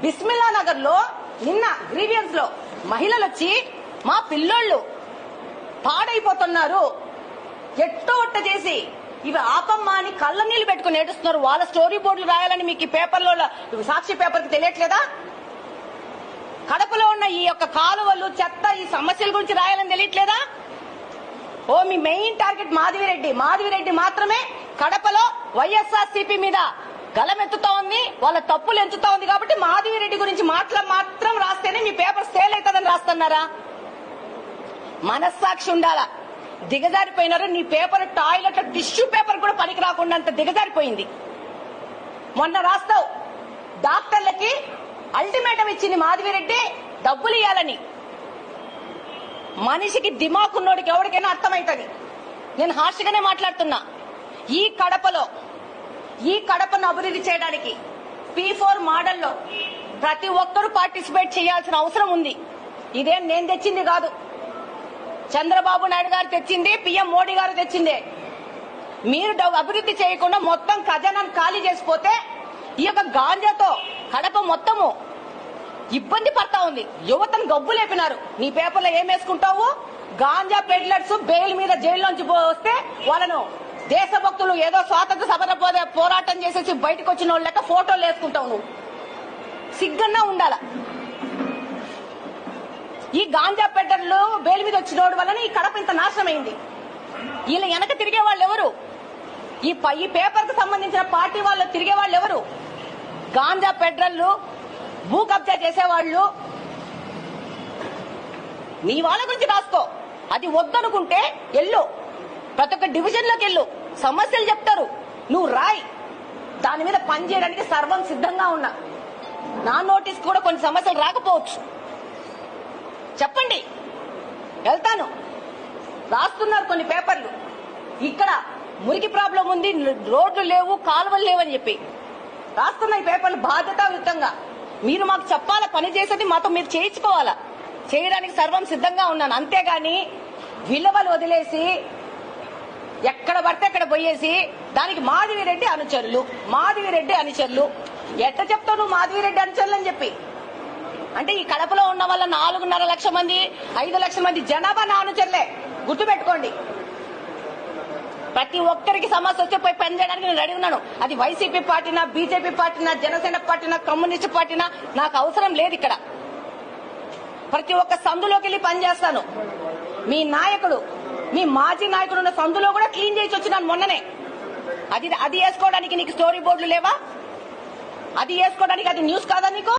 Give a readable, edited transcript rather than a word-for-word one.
బిస్మిల్లా నగర్ లో నిన్న గ్రీవియన్స్ లో మహిళలు వచ్చి మా పిల్లోళ్ళు పాడైపోతున్నారు ఎట్టో ఒట్ట చేసి ఇవి ఆపమ్మా అని కళ్ళ నీళ్లు పెట్టుకుని ఏడుస్తున్నారు. వాళ్ళ స్టోరీ బోర్డులు రాయాలని మీకు ఈ పేపర్లో సాక్షి పేపర్ కి తెలియట్లేదా? కడపలో ఉన్న ఈ యొక్క కాలువలు చెత్త ఈ సమస్యల గురించి రాయాలని తెలియట్లేదా? ఓ మీ మెయిన్ టార్గెట్ మాధవిరెడ్డి మాత్రమే కడపలో వైఎస్ఆర్సీపీ మీద గలమెత్తుతా ఉంది, వాళ్ళ తప్పులు ఎంచుతా ఉంది కాబట్టి మాధవిరెడ్డి గురించి మాత్రం రాస్తేనే మీ పేపర్ సేల్ అవుతుందని రాస్తున్నారా? మనస్సాక్షి ఉండాలా. దిగజారిపోయినారు. నీ పేపర్ టాయిలెట్ టిష్యూ పేపర్ కూడా పనికి రాకుండా అంత దిగజారిపోయింది. మొన్న రాస్తావు డాక్టర్లకి అల్టిమేటం ఇచ్చింది మాధవిరెడ్డి డబ్బులు ఇవ్వాలని. మనిషికి దిమాకున్నోడికి ఎవరికైనా అర్థమైతుంది. నేను హార్ష్గానే మాట్లాడుతున్నా. ఈ కడపను అభివృద్ధి చేయడానికి P4 మోడల్లో ప్రతి ఒక్కరూ పార్టిసిపేట్ చేయాల్సిన అవసరం ఉంది. ఇదేం నేను తెచ్చింది కాదు, చంద్రబాబు నాయుడు గారు తెచ్చింది, PM మోడీ గారు తెచ్చిందే. మీరు అభివృద్ధి చేయకుండా మొత్తం ఖజానాను ఖాళీ చేసిపోతే ఈ యొక్క గాంజాతో కడప మొత్తము ఇబ్బంది పడతా ఉంది. యువతను గబ్బు లేపినారు. నీ పేపర్లో ఏం వేసుకుంటావు? గాంజా పెడ్లర్స్ బెయిల్ మీద జైల్లోంచి వస్తే వాళ్ళను దేశభక్తులు ఏదో స్వాతంత్ర సమర పోరాటం చేసేసి బయటకు వచ్చిన వాళ్ళ లెక్క ఫోటోలు వేసుకుంటావు. నువ్వు సిగ్గన్నా ఉండాల. ఈ గాంజా పెడ్లర్లు బెయిల్ మీద వచ్చిన వలన ఈ కడప ఇంత నాశనమైంది. వీళ్ళ వెనక తిరిగే వాళ్ళు ఎవరు? ఈ పేపర్ కు సంబంధించిన పార్టీ వాళ్ళు తిరిగే వాళ్ళు ఎవరు? గాంజా పెడ్లర్లు, భూ కబ్జా చేసేవాళ్లు. నీ వాళ్ళ గురించి రాసుకో. అది వద్దనుకుంటే ఎల్లు, ప్రతి ఒక్క డివిజన్ లోకి వెళ్ళు, సమస్యలు చెప్తారు, నువ్వు రాయి. దాని మీద పని చేయడానికి సర్వం సిద్ధంగా ఉన్నా. నా నోటీస్ కూడా కొన్ని సమస్యలు రాకపోవచ్చు, చెప్పండి, వెళ్తాను. రాస్తున్నారు కొన్ని పేపర్లు. ఇక్కడ మురికి ప్రాబ్లం ఉంది, రోడ్లు లేవు, కాలువలు లేవని చెప్పి రాస్తున్నాయి పేపర్లు బాధ్యతాయుతంగా. మీరు మాకు చెప్పాలా, పని చేసేది మాతో మీరు చేయించుకోవాలా. చేయడానికి సర్వం సిద్ధంగా ఉన్నాను. అంతేగాని విలువలు వదిలేసి ఎక్కడ పడితే అక్కడ పోయేసి దానికి మాధవిరెడ్డి అనుచరులు ఎట్ట చెప్తావు నువ్వు? మాధవిరెడ్డి అనుచరులు అని చెప్పి అంటే ఈ కడపలో ఉన్న వాళ్ళ 4.5 లక్షల మంది 5 లక్షల మంది జనాభా నా అనుచరులే. గుర్తుపెట్టుకోండి. ప్రతి ఒక్కరికి సమస్య వస్తే పోయి పని చేయడానికి నేను రెడీ ఉన్నాను. అది వైసీపీ పార్టీనా, బీజేపీ పార్టీనా, జనసేన పార్టీనా, కమ్యూనిస్ట్ పార్టీనా నాకు అవసరం లేదు. ఇక్కడ ప్రతి ఒక్క సందులోకి వెళ్ళి పనిచేస్తాను. మీ నాయకుడు, మీ మాజీ నాయకుడు ఉన్న సందులో కూడా క్లీన్ చేసి వచ్చినాను మొన్ననే. అది వేసుకోవడానికి నీకు స్టోరీ బోర్డులు లేవా? అది వేసుకోవడానికి అది న్యూస్ కాదా నీకు?